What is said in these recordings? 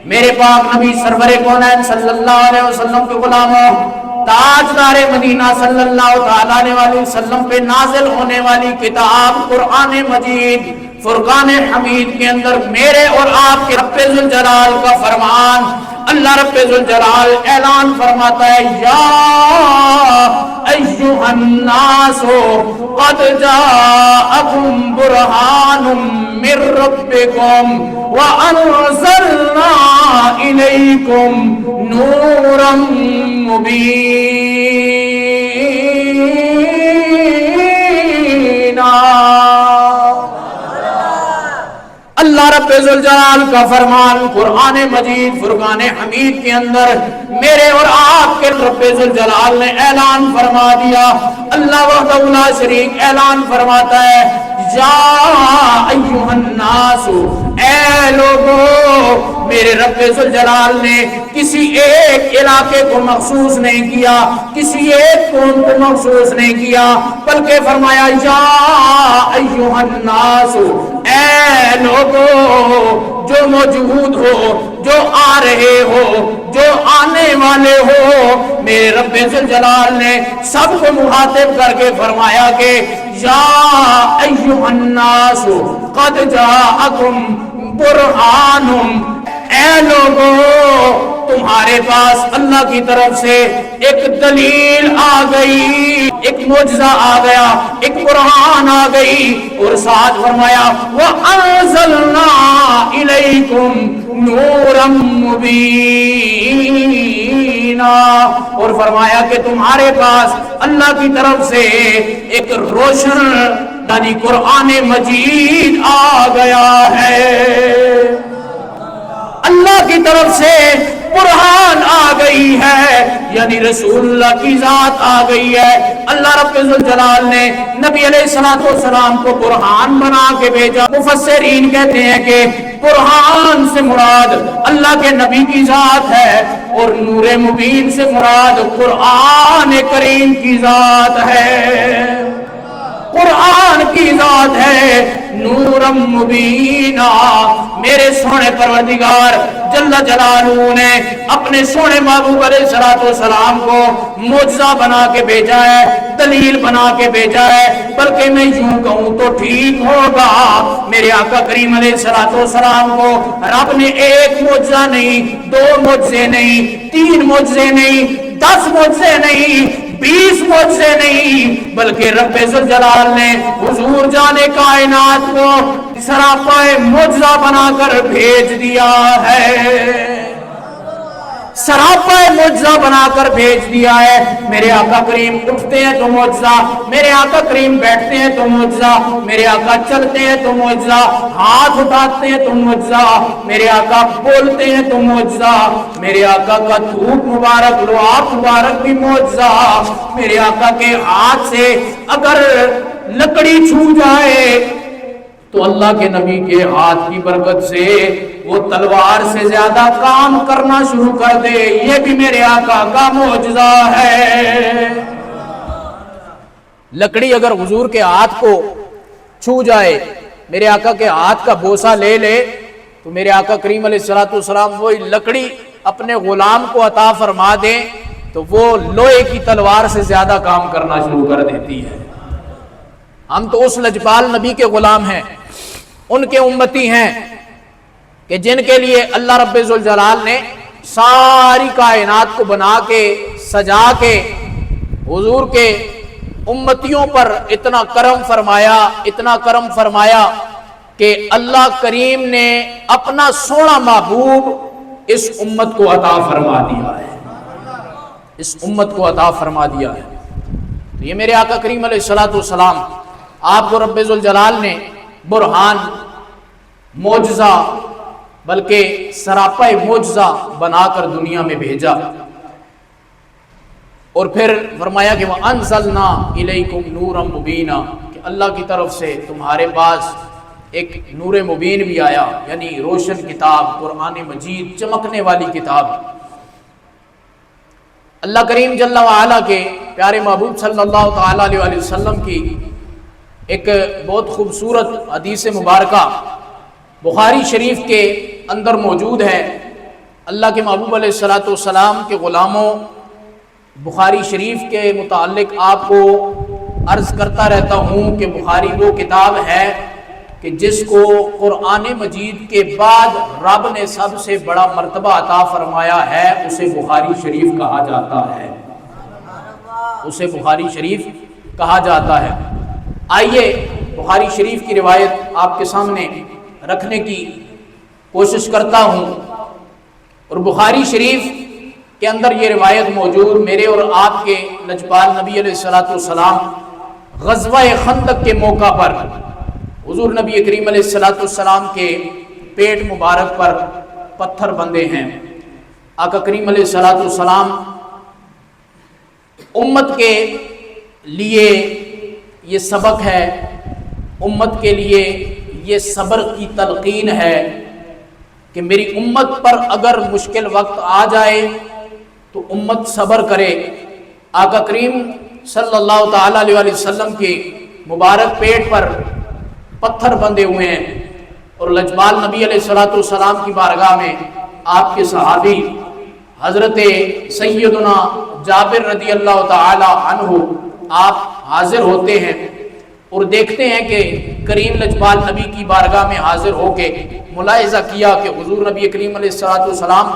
میرے پاک نبی سرور کونین صلی اللہ علیہ وسلم کے غلاموں، تاجدار مدینہ صلی اللہ تعالی علیہ وسلم پہ نازل ہونے والی کتاب قرآن مجید فرقان حمید کے اندر میرے اور آپ کے رب ذوالجلال کا فرمان، اللہ رب ذوالجلال اعلان فرماتا ہے، یا ایھا الناس قد جاءکم برہان من ربکم وانزلنا الیکم نورا مبینا۔ اللہ رب ذوالجلال کا فرمان قرآن مجید فرقان حمید کے اندر میرے اور آپ کے رب ذوالجلال نے اعلان فرما دیا۔ اللہ وحدہ لا شریک اعلان فرماتا ہے، یا ایھا الناس، اے لوگو، میرے رب ذوالجلال نے کسی ایک علاقے کو مخصوص نہیں کیا، کسی ایک قوم کو مخصوص نہیں کیا، بلکہ فرمایا یا ایھا الناس، اے لوگو جو موجود ہو، جو آ رہے ہو، جو آنے والے ہو، میرے رب ذوالجلال نے سب کو مخاطب کر کے فرمایا کہ یا ایھا الناس قد جاءکم برہان، اے لوگو تمہارے پاس اللہ کی طرف سے ایک دلیل آ گئی، ایک معجزہ آ گیا، ایک قرآن آ گئی، اور ساتھ فرمایا وَأَنزَلْنَا إِلَيْكُمْ نُورًا مُبِينًا، اور فرمایا کہ تمہارے پاس اللہ کی طرف سے ایک روشن یعنی قرآن مجید آ گیا ہے، اللہ کی طرف سے برہان آ گئی ہے، یعنی رسول اللہ کی ذات آ گئی ہے۔ اللہ رب ذوالجلال نے نبی علیہ السلام کو برہان بنا کے بھیجا۔ مفسرین کہتے ہیں کہ برہان سے مراد اللہ کے نبی کی ذات ہے، اور نور مبین سے مراد قرآن کریم کی ذات ہے، قرآن کی ذات ہے، نورم مبینہ۔ میرے سونے پروردگار جل جلالہ نے اپنے سونے محبوب علیہ السلام کو معجزہ بنا کے بھیجا ہے، دلیل بنا کے بھیجا ہے، بلکہ میں یوں کہوں تو ٹھیک ہوگا، میرے آقا کریم علیہ السلام کو رب نے ایک معجزہ نہیں، دو معجزے نہیں، تین معجزے نہیں، 10 معجزے نہیں، 20 معجزے نہیں، بلکہ رب ذوالجلال نے حضور جانے کائنات کو سراپا معجزہ بنا کر بھیج دیا ہے، سراپا معجزہ بنا کر بھیج دیا ہے۔ میرے آقا کریم اٹھتے ہیں تو معجزہ، میرے آقا کریم بیٹھتے ہیں تو معجزہ، میرے آقا چلتے ہیں تو معجزہ، ہاتھ اٹھاتے ہیں تو معجزہ، میرے آقا بولتے ہیں تو معجزہ، میرے آقا کا دھوپ مبارک لعاب مبارک بھی معجزہ، میرے آقا کے ہاتھ سے اگر لکڑی چھو جائے تو اللہ کے نبی کے ہاتھ کی برکت سے وہ تلوار سے زیادہ کام کرنا شروع کر دے، یہ بھی میرے آقا کا معجزہ ہے۔ لکڑی اگر حضور کے ہاتھ کو چھو جائے، میرے آقا کے ہاتھ کا بوسہ لے لے، تو میرے آقا کریم علیہ السلام وہی لکڑی اپنے غلام کو عطا فرما دیں تو وہ لوہے کی تلوار سے زیادہ کام کرنا شروع کر دیتی ہے۔ ہم تو اس لجپال نبی کے غلام ہیں، ان کے امتی ہیں کہ جن کے لیے اللہ رب ذوالجلال نے ساری کائنات کو بنا کے سجا کے حضور کے امتیوں پر اتنا کرم فرمایا، اتنا کرم فرمایا کہ اللہ کریم نے اپنا سونا محبوب اس امت کو عطا فرما دیا ہے، اس امت کو عطا فرما دیا ہے۔ تو یہ میرے آقا کریم علیہ السلام آپ کو رب ذوالجلال نے برہان، معجزہ، بلکہ سراپا معجزہ بنا کر دنیا میں بھیجا، اور پھر فرمایا کہ وَأَنزَلْنَا إِلَيْكُمْ نُورًا مُبِينًا، کہ اللہ کی طرف سے تمہارے پاس ایک نور مبین بھی آیا، یعنی روشن کتاب قرآن مجید، چمکنے والی کتاب۔ اللہ کریم جل وعلا کے پیارے محبوب صلی اللہ تعالی علیہ وسلم کی ایک بہت خوبصورت حدیث مبارکہ بخاری شریف کے اندر موجود ہے۔ اللہ کے محبوب علیہ الصلوۃ والسلام کے غلاموں، بخاری شریف کے متعلق آپ کو عرض کرتا رہتا ہوں کہ بخاری وہ کتاب ہے کہ جس کو قرآن مجید کے بعد رب نے سب سے بڑا مرتبہ عطا فرمایا ہے، اسے بخاری شریف کہا جاتا ہے، اسے بخاری شریف کہا جاتا ہے۔ آئیے بخاری شریف کی روایت آپ کے سامنے رکھنے کی کوشش کرتا ہوں، اور بخاری شریف کے اندر یہ روایت موجود، میرے اور آپ کے لجپال نبی علیہ الصلوۃ والسلام غزوہ خندق کے موقع پر حضور نبی کریم علیہ الصلوۃ والسلام کے پیٹ مبارک پر پتھر بندھے ہیں۔ آقا کریم علیہ الصلوۃ والسلام امت کے لیے یہ سبق ہے، امت کے لیے یہ صبر کی تلقین ہے کہ میری امت پر اگر مشکل وقت آ جائے تو امت صبر کرے۔ آقا کریم صلی اللہ تعالیٰ علیہ وسلم کے مبارک پیٹ پر پتھر بندھے ہوئے ہیں، اور لجپال نبی علیہ الصلوۃ والسلام کی بارگاہ میں آپ کے صحابی حضرت سیدنا جابر رضی اللہ تعالی عنہ آپ حاضر ہوتے ہیں اور دیکھتے ہیں کہ کریم لجپال نبی کی بارگاہ میں حاضر ہو کے ملاحظہ کیا کہ حضور نبی کریم علیہ الصلوۃ والسلام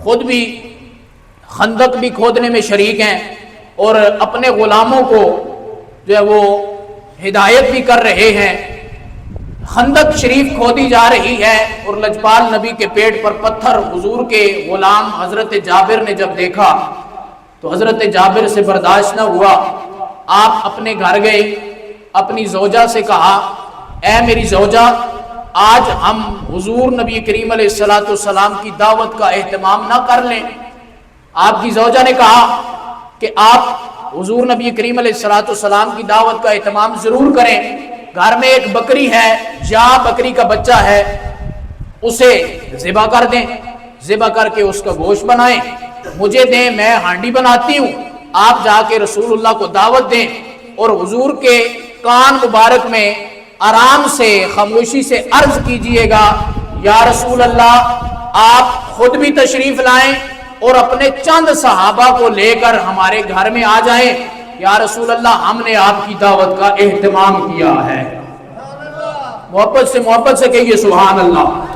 خود بھی خندق بھی کھودنے میں شریک ہیں اور اپنے غلاموں کو جو ہے وہ ہدایت بھی کر رہے ہیں۔ خندق شریف کھودی جا رہی ہے اور لجپال نبی کے پیٹ پر پتھر حضور کے غلام حضرت جابر نے جب دیکھا تو حضرت جابر سے برداشت نہ ہوا، آپ اپنے گھر گئے، اپنی زوجہ سے کہا، اے میری زوجہ، آج ہم حضور نبی کریم علیہ الصلوۃ والسلام کی دعوت کا اہتمام نہ کر لیں؟ آپ کی زوجہ نے کہا کہ آپ حضور نبی کریم علیہ الصلوۃ والسلام کی دعوت کا اہتمام ضرور کریں، گھر میں ایک بکری ہے یا بکری کا بچہ ہے، اسے ذبح کر دیں، ذبح کر کے اس کا گوشت بنائیں، مجھے دیں، میں ہانڈی بناتی ہوں، آپ جا کے رسول اللہ کو دعوت دیں اور حضور کے کان مبارک میں آرام سے خاموشی سے عرض کیجئے گا، یا رسول اللہ آپ خود بھی تشریف لائیں اور اپنے چند صحابہ کو لے کر ہمارے گھر میں آ جائیں، یا رسول اللہ ہم نے آپ کی دعوت کا اہتمام کیا ہے۔ محبت سے کہیے سبحان اللہ۔